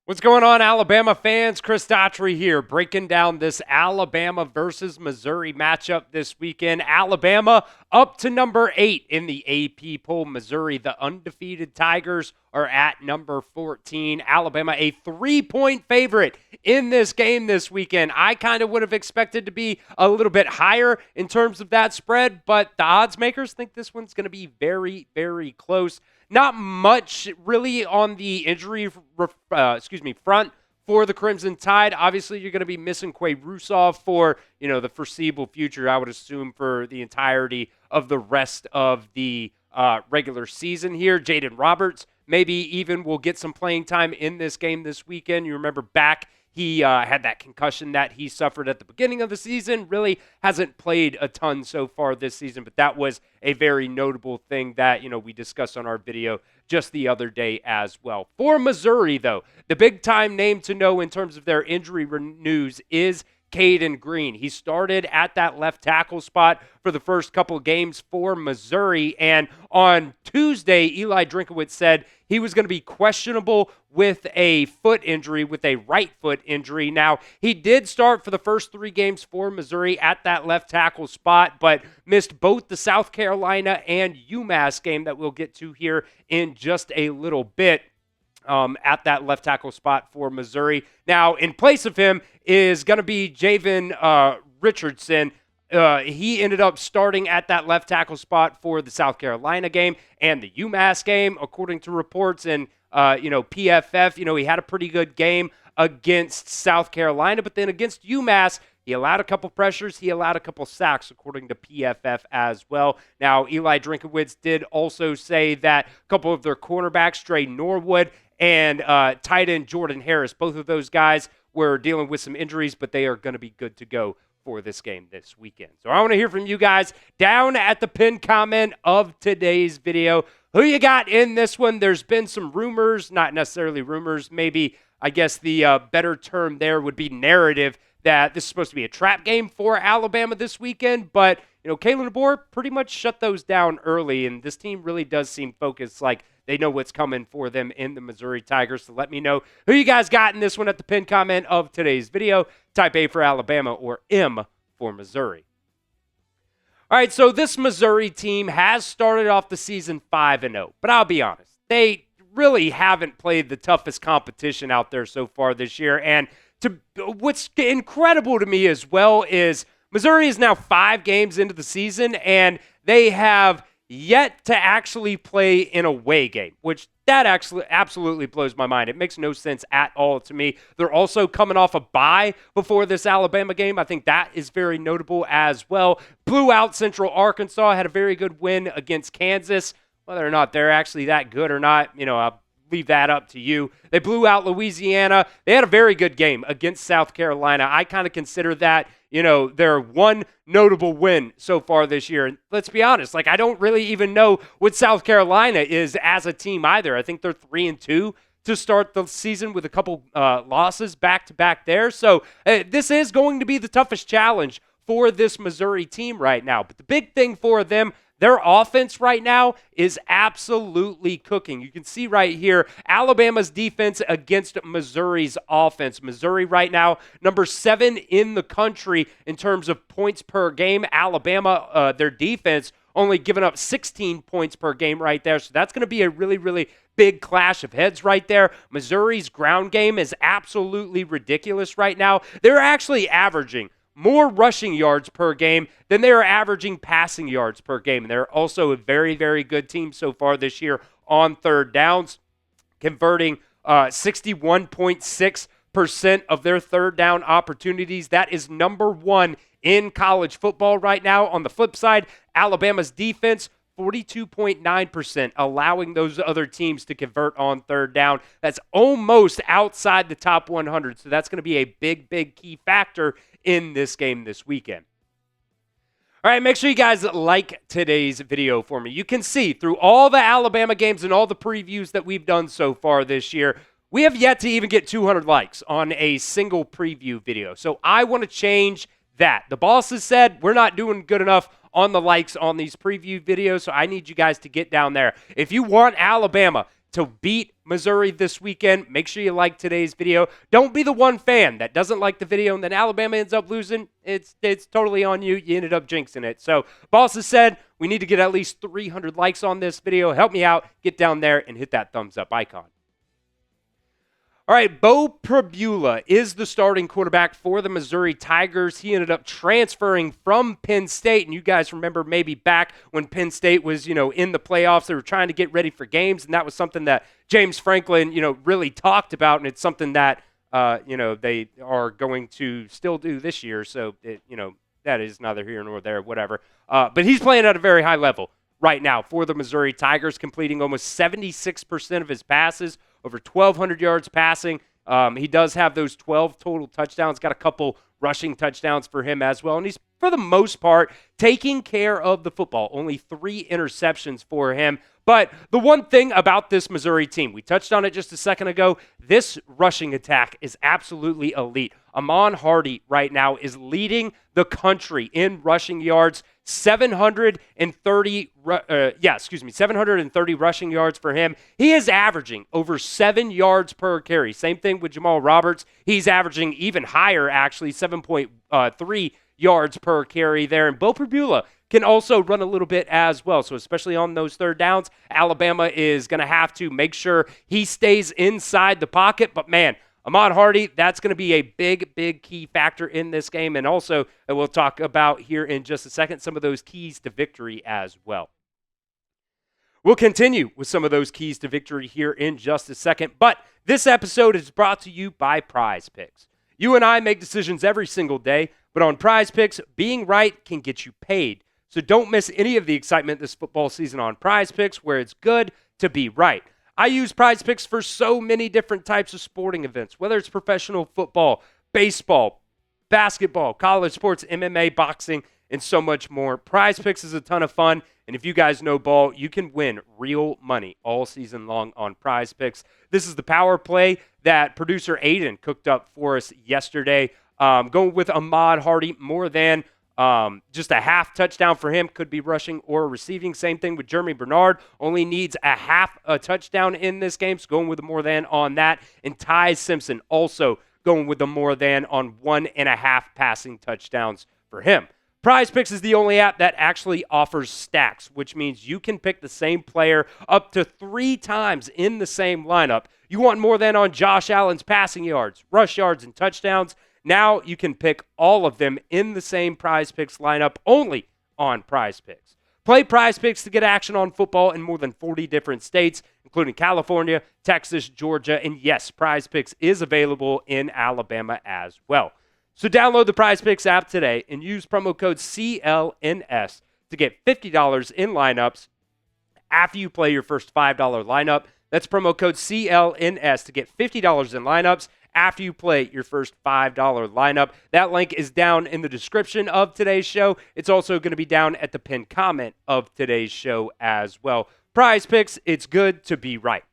What's going on, Alabama fans? Chris Daughtry here, breaking down this Alabama versus Missouri matchup this weekend. Alabama up to number 8 in the AP poll. Missouri, the undefeated Tigers, are at number 14. Alabama, a 3-point favorite in this game this weekend. I kind of would have expected to be a little bit higher in terms of that spread, but the odds makers think this one's going to be very, very close. Not much really on the injury front for the Crimson Tide. Obviously, you're going to be missing Qua Russaw for, the foreseeable future, I would assume, for the entirety of the rest of the regular season here. Jaden Roberts maybe even will get some playing time in this game this weekend. You remember back, he had that concussion that he suffered at the beginning of the season. Really hasn't played a ton so far this season, but that was a very notable thing that, we discussed on our video just the other day as well. For Missouri, though, the big-time name to know in terms of their injury news is Cayden Green. He started at that left tackle spot for the first couple games for Missouri, and on Tuesday, Eli Drinkwitz said he was going to be questionable with a foot injury, with a right foot injury. Now, he did start for the first 3 games for Missouri at that left tackle spot, but missed both the South Carolina and UMass game that we'll get to here in just a little bit. At that left tackle spot for Missouri. Now, in place of him is going to be Jaylen Richardson. He ended up starting at that left tackle spot for the South Carolina game and the UMass game, according to reports. And, PFF, he had a pretty good game against South Carolina, but then against UMass, he allowed a couple pressures. He allowed a couple sacks, according to PFF as well. Now, Eli Drinkwitz did also say that a couple of their cornerbacks, Dre Norwood and tight end Jordan Harris, both of those guys were dealing with some injuries, but they are going to be good to go for this game this weekend. So I want to hear from you guys down at the pinned comment of today's video. Who you got in this one? There's been some rumors, not necessarily rumors, maybe I guess the better term there would be narrative, that this is supposed to be a trap game for Alabama this weekend, but Kalen DeBoer pretty much shut those down early, and this team really does seem focused, like they know what's coming for them in the Missouri Tigers. So let me know who you guys got in this one at the pinned comment of today's video. Type A for Alabama or M for Missouri. All right, so this Missouri team has started off the season 5-0, but I'll be honest, they really haven't played the toughest competition out there so far this year. And what's incredible to me as well is Missouri is now 5 games into the season, and they have yet to actually play an away game, which that actually absolutely blows my mind. It makes no sense at all to me. They're also coming off a bye before this Alabama game. I think that is very notable as well. Blew out Central Arkansas, had a very good win against Kansas. Whether or not they're actually that good or not, I'll leave that up to you. They blew out Louisiana. They had a very good game against South Carolina. I kind of consider that, their one notable win so far this year. And let's be honest, I don't really even know what South Carolina is as a team either. I think they're 3-2 to start the season with a couple losses back-to-back there. So this is going to be the toughest challenge for this Missouri team right now. But the big thing for them, their offense right now is absolutely cooking. You can see right here, Alabama's defense against Missouri's offense. Missouri right now, number 7 in the country in terms of points per game. Alabama, their defense, only giving up 16 points per game right there. So that's going to be a really, really big clash of heads right there. Missouri's ground game is absolutely ridiculous right now. They're actually averaging more rushing yards per game than they are averaging passing yards per game. And they're also a very, very good team so far this year on third downs, converting 61.6% of their third down opportunities. That is number 1 in college football right now. On the flip side, Alabama's defense, 42.9%, allowing those other teams to convert on third down. That's almost outside the top 100. So that's going to be a big, big key factor in this game this weekend. All right, make sure you guys like today's video for me. You can see through all the Alabama games and all the previews that we've done so far this year, we have yet to even get 200 likes on a single preview video. So I want to change that. The boss has said we're not doing good enough on the likes on these preview videos, so I need you guys to get down there. If you want Alabama to beat Missouri this weekend. Make sure you like today's video. Don't be the one fan that doesn't like the video and then Alabama ends up losing. It's totally on you. You ended up jinxing it. So Boss has said we need to get at least 300 likes on this video. Help me out. Get down there and hit that thumbs up icon. All right, Probable is the starting quarterback for the Missouri Tigers. He ended up transferring from Penn State, and you guys remember maybe back when Penn State was, in the playoffs, they were trying to get ready for games, and that was something that James Franklin, really talked about, and it's something that, they are going to still do this year, so, that is neither here nor there, whatever. But he's playing at a very high level right now for the Missouri Tigers, completing almost 76% of his passes, over 1,200 yards passing. He does have those 12 total touchdowns, got a couple rushing touchdowns for him as well. And he's, for the most part, taking care of the football. Only 3 interceptions for him. But the one thing about this Missouri team, we touched on it just a second ago, this rushing attack is absolutely elite. Ahmad Hardy right now is leading the country in rushing yards. 730 rushing yards for him. He is averaging over 7 yards per carry. Same thing with Jamal Roberts. He's averaging even higher, actually, 7.3 yards per carry there. And Probable can also run a little bit as well. So especially on those third downs, Alabama is going to have to make sure he stays inside the pocket. But man, Ahmad Hardy, that's going to be a big, big key factor in this game. And also, we'll talk about here in just a second, some of those keys to victory as well. We'll continue with some of those keys to victory here in just a second. But this episode is brought to you by PrizePicks. You and I make decisions every single day, but on PrizePicks, being right can get you paid. So don't miss any of the excitement this football season on PrizePicks, where it's good to be right. I use PrizePicks for so many different types of sporting events, whether it's professional football, baseball, basketball, college sports, MMA, boxing, and so much more. PrizePicks is a ton of fun, and if you guys know ball, you can win real money all season long on PrizePicks. This is the power play that producer Aiden cooked up for us yesterday. Going with Ahmad Hardy, more than just a half touchdown for him, could be rushing or receiving. Same thing with Jeremy Bernard, only needs a half a touchdown in this game, so going with a more than on that. And Ty Simpson also going with a more than on 1.5 passing touchdowns for him. PrizePicks is the only app that actually offers stacks, which means you can pick the same player up to 3 times in the same lineup. You want more than on Josh Allen's passing yards, rush yards, and touchdowns? Now you can pick all of them in the same PrizePicks lineup only on PrizePicks. Play PrizePicks to get action on football in more than 40 different states, including California, Texas, Georgia, and yes, PrizePicks is available in Alabama as well. So download the PrizePicks app today and use promo code CLNS to get $50 in lineups after you play your first $5 lineup. That's promo code CLNS to get $50 in lineups after you play your first $5 lineup. That link is down in the description of today's show. It's also going to be down at the pinned comment of today's show as well. PrizePicks, it's good to be right.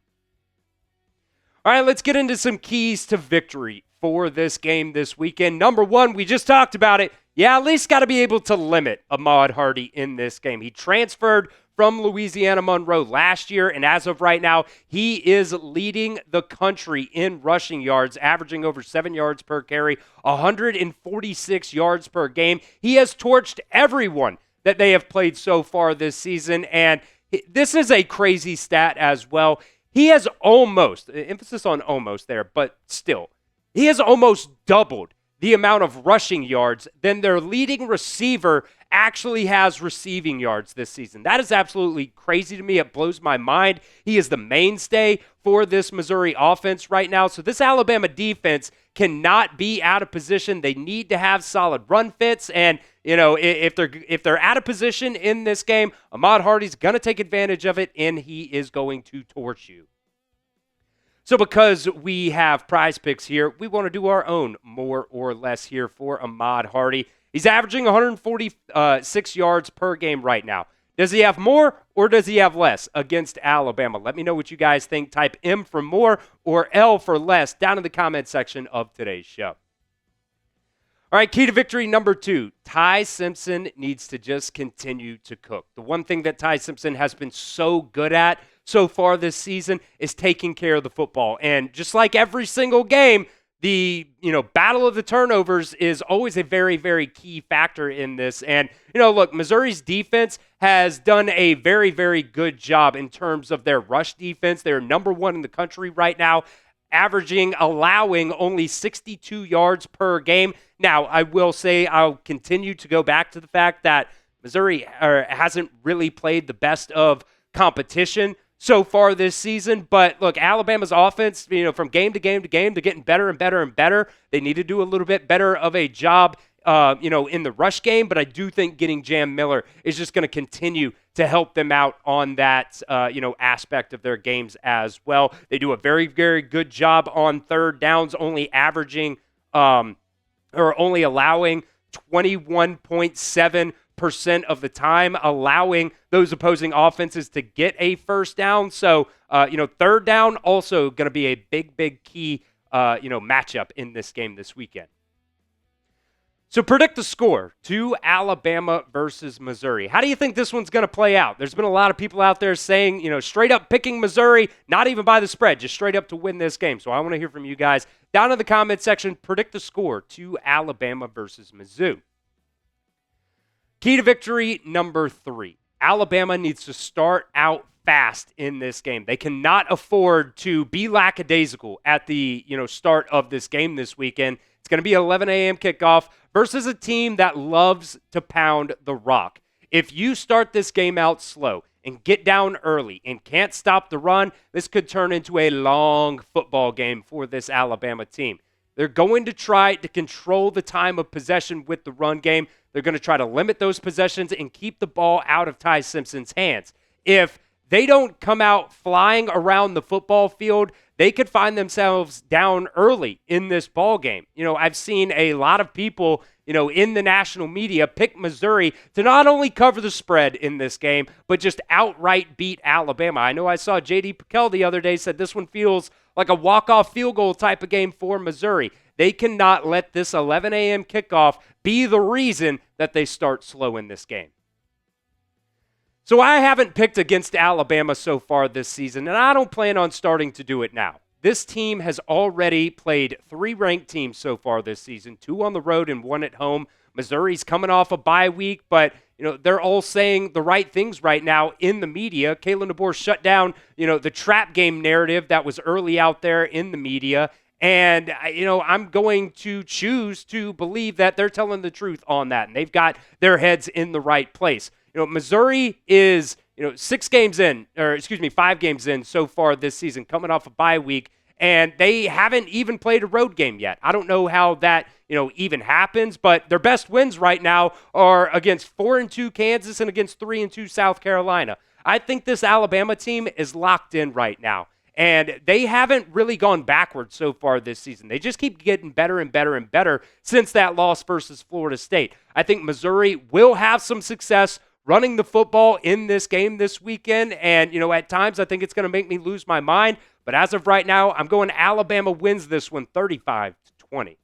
All right, let's get into some keys to victory for this game this weekend. Number one, we just talked about it. Yeah, at least got to be able to limit Ahmad Hardy in this game. He transferred from Louisiana Monroe last year, and as of right now, he is leading the country in rushing yards, averaging over 7 yards per carry, 146 yards per game. He has torched everyone that they have played so far this season, and this is a crazy stat as well. He has almost, emphasis on almost there, but still, he has almost doubled the amount of rushing yards than their leading receiver actually has receiving yards this season. That is absolutely crazy to me. It blows my mind. He is the mainstay for this Missouri offense right now. So this Alabama defense cannot be out of position. They need to have solid run fits. And, if they're out of position in this game, Ahmad Hardy's going to take advantage of it, and he is going to torch you. So because we have PrizePicks here, we want to do our own more or less here for Ahmad Hardy. He's averaging 146 yards per game right now. Does he have more or does he have less against Alabama? Let me know what you guys think. Type M for more or L for less down in the comment section of today's show. All All right, key to victory number 2. Ty Simpson needs to just continue to cook. The one thing that Ty Simpson has been so good at so far this season is taking care of the football. And just like every single game, the battle of the turnovers is always a very, very key factor in this. And, look, Missouri's defense has done a very, very good job in terms of their rush defense. They're number 1 in the country right now, allowing only 62 yards per game. Now, I will say I'll continue to go back to the fact that Missouri hasn't really played the best of competition so far this season. But look, Alabama's offense, from game to game to game, they're getting better and better and better. They need to do a little bit better of a job, in the rush game. But I do think getting Jam Miller is just going to continue to help them out on that, aspect of their games as well. They do a very, very good job on third downs, only allowing 21.7% of the time, allowing those opposing offenses to get a first down. So, third down also going to be a big, big key, matchup in this game this weekend. So predict the score to Alabama versus Missouri. How do you think this one's going to play out? There's been a lot of people out there saying, straight up picking Missouri, not even by the spread, just straight up to win this game. So I want to hear from you guys down in the comment section. Predict the score to Alabama versus Mizzou. Key to victory number 3. Alabama needs to start out fast in this game. They cannot afford to be lackadaisical at the start of this game this weekend. It's going to be 11 a.m. kickoff versus a team that loves to pound the rock. If you start this game out slow and get down early and can't stop the run, this could turn into a long football game for this Alabama team. They're going to try to control the time of possession with the run game. They're going to try to limit those possessions and keep the ball out of Ty Simpson's hands. If they don't come out flying around the football field, they could find themselves down early in this ball game. I've seen a lot of people, in the national media pick Missouri to not only cover the spread in this game, but just outright beat Alabama. I know I saw J.D. Pickell the other day said this one feels like a walk-off field goal type of game for Missouri. They cannot let this 11 a.m. kickoff be the reason that they start slow in this game. So I haven't picked against Alabama so far this season, and I don't plan on starting to do it now. This team has already played 3 ranked teams so far this season, 2 on the road and 1 at home. Missouri's coming off a bye week, but they're all saying the right things right now in the media. Kalen DeBoer shut down the trap game narrative that was early out there in the media. And, I'm going to choose to believe that they're telling the truth on that, and they've got their heads in the right place. Missouri is, 5 games in so far this season, coming off a bye week, and they haven't even played a road game yet. I don't know how that, even happens, but their best wins right now are against 4-2 Kansas and against 3-2 South Carolina. I think this Alabama team is locked in right now. And they haven't really gone backwards so far this season. They just keep getting better and better and better since that loss versus Florida State. I think Missouri will have some success running the football in this game this weekend. And, at times I think it's going to make me lose my mind. But as of right now, I'm going Alabama wins this one 35-20.